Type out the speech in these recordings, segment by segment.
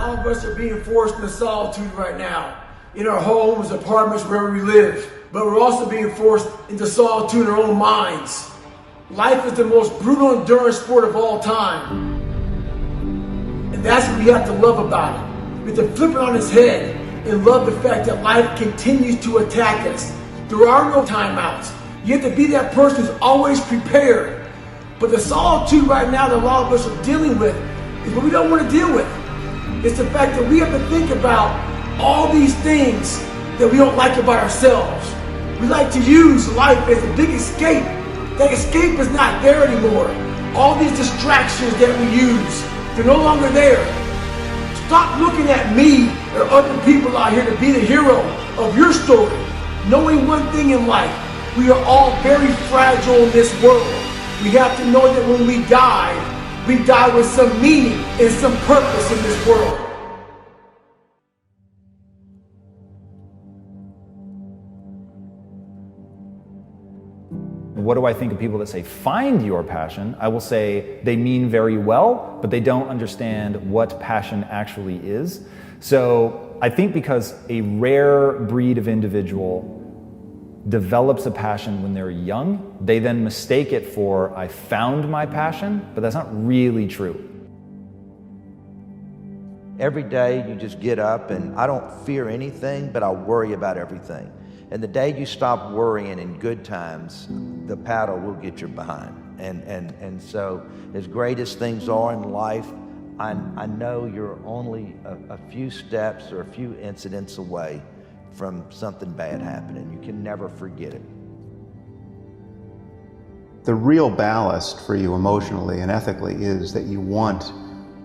lot of us are being forced into solitude right now, in our homes, apartments, wherever we live. But we're also being forced into solitude in our own minds. Life is the most brutal endurance sport of all time. And that's what we have to love about it. We have to flip it on its head and love the fact that life continues to attack us. There are no timeouts. You have to be that person who's always prepared. But the solitude right now that a lot of us are dealing with is what we don't want to deal with. It's the fact that we have to think about all these things that we don't like about ourselves. We like to use life as a big escape. That escape is not there anymore. All these distractions that we use, they're no longer there. Stop looking at me or other people out here to be the hero of your story. Knowing one thing in life, we are all very fragile in this world. We have to know that when we die with some meaning and some purpose in this world. What do I think of people that say, find your passion? I will say they mean very well, but they don't understand what passion actually is. So I think because a rare breed of individual develops a passion when they're young, they then mistake it for, I found my passion, but that's not really true. Every day you just get up and I don't fear anything, but I worry about everything. And the day you stop worrying in good times, the paddle will get your behind. And so as great as things are in life, I know you're only a few steps or a few incidents away from something bad happening. You can never forget it. The real ballast for you emotionally and ethically is that you want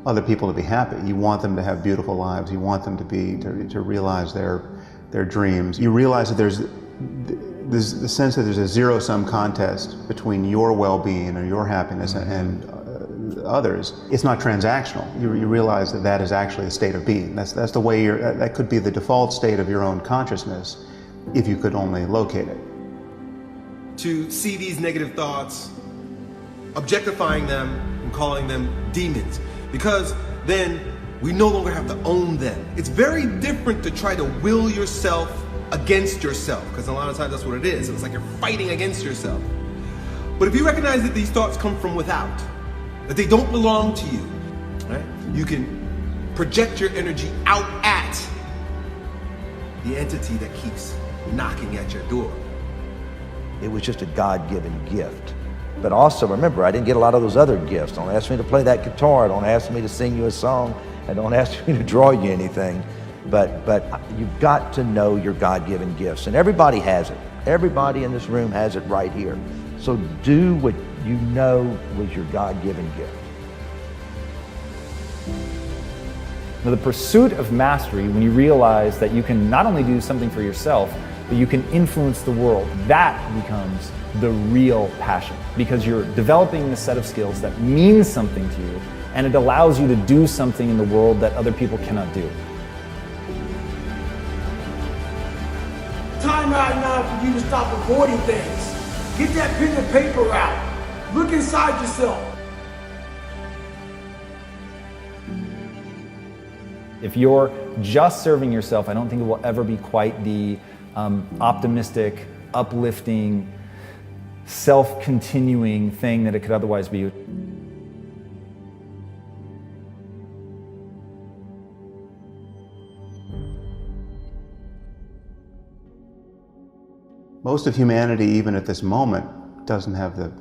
other people to be happy. You want them to have beautiful lives. You want them to realize their dreams. You realize that there's the sense that there's a zero-sum contest between your well-being or your happiness and others. It's not transactional. You realize that that is actually a state of being. That's the way that could be the default state of your own consciousness if you could only locate it. To see these negative thoughts, objectifying them and calling them demons, because then we no longer have to own them. It's very different to try to will yourself against yourself, because a lot of times that's what it is. It's like you're fighting against yourself. But if you recognize that these thoughts come from without, that they don't belong to you, right? You can project your energy out at the entity that keeps knocking at your door. It was just a God-given gift. But also remember, I didn't get a lot of those other gifts. Don't ask me to play that guitar. Don't ask me to sing you a song. And don't ask me to draw you anything. But you've got to know your God-given gifts. And everybody has it. Everybody in this room has it right here. So do what you know was your God-given gift. Now, the pursuit of mastery, when you realize that you can not only do something for yourself, but you can influence the world, that becomes the real passion, because you're developing a set of skills that means something to you, and it allows you to do something in the world that other people cannot do. Time out now for you to stop avoiding things. Get that pen and paper out. Look inside yourself. If you're just serving yourself, I don't think it will ever be quite the optimistic, uplifting, self-continuing thing that it could otherwise be. Most of humanity, even at this moment, doesn't have the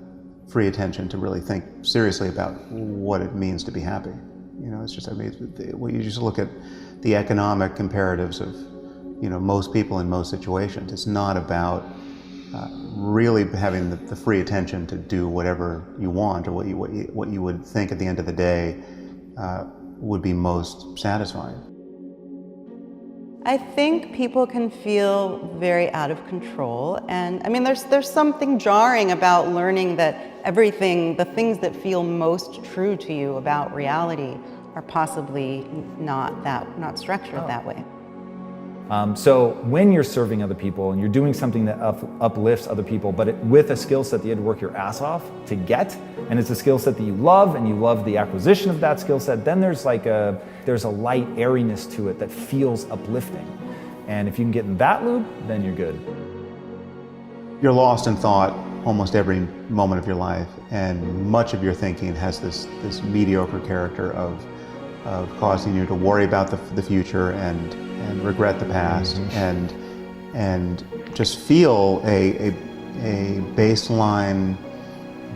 free attention to really think seriously about what it means to be happy. You know, it's just, I mean, when you just look at the economic imperatives of, you know, most people in most situations, it's not about really having the free attention to do whatever you want or what you would think at the end of the day would be most satisfying. I think people can feel very out of control, and I mean there's something jarring about learning that everything, the things that feel most true to you about reality are possibly not structured that way. So when you're serving other people and you're doing something that uplifts other people, but with a skill set that you had to work your ass off to get, and it's a skill set that you love and you love the acquisition of that skill set, then there's a light airiness to it that feels uplifting. And if you can get in that loop, then you're good. You're lost in thought almost every moment of your life, and much of your thinking has this mediocre character of causing you to worry about the future and regret the past, and just feel a baseline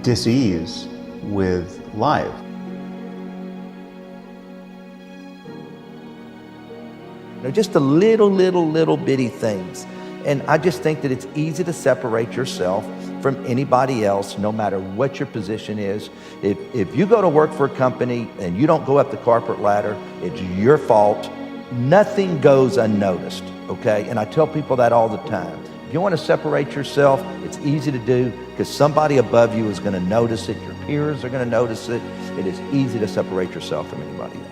dis-ease with life. Just the little bitty things. And I just think that it's easy to separate yourself from anybody else, no matter what your position is. If you go to work for a company and you don't go up the corporate ladder, it's your fault. Nothing goes unnoticed, okay? And I tell people that all the time. If you want to separate yourself, it's easy to do because somebody above you is going to notice it. Your peers are going to notice it. It is easy to separate yourself from anybody else.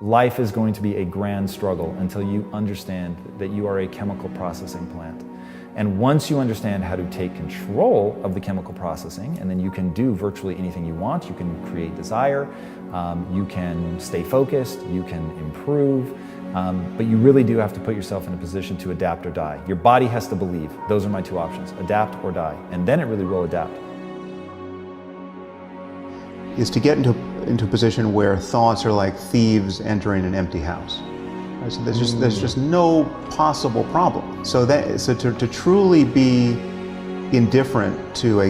Life is going to be a grand struggle until you understand that you are a chemical processing plant. And once you understand how to take control of the chemical processing, and then you can do virtually anything you want. You can create desire, you can stay focused, you can improve, but you really do have to put yourself in a position to adapt or die. Your body has to believe. Those are my two options, adapt or die. And then it really will adapt. Is to get into a position where thoughts are like thieves entering an empty house. Right? So there's just no possible problem. So to truly be indifferent to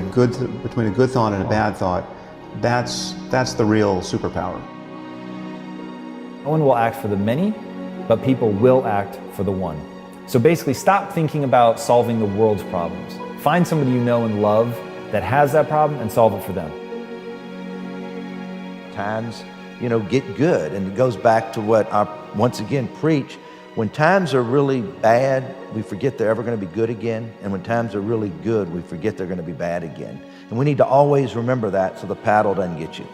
between a good thought and a bad thought, that's the real superpower. No one will act for the many, but people will act for the one. So basically, stop thinking about solving the world's problems. Find somebody you know and love that has that problem and solve it for them. Times, get good. And it goes back to what I once again preach. When times are really bad, we forget they're ever going to be good again. And when times are really good, we forget they're going to be bad again. And we need to always remember that so the paddle doesn't get you.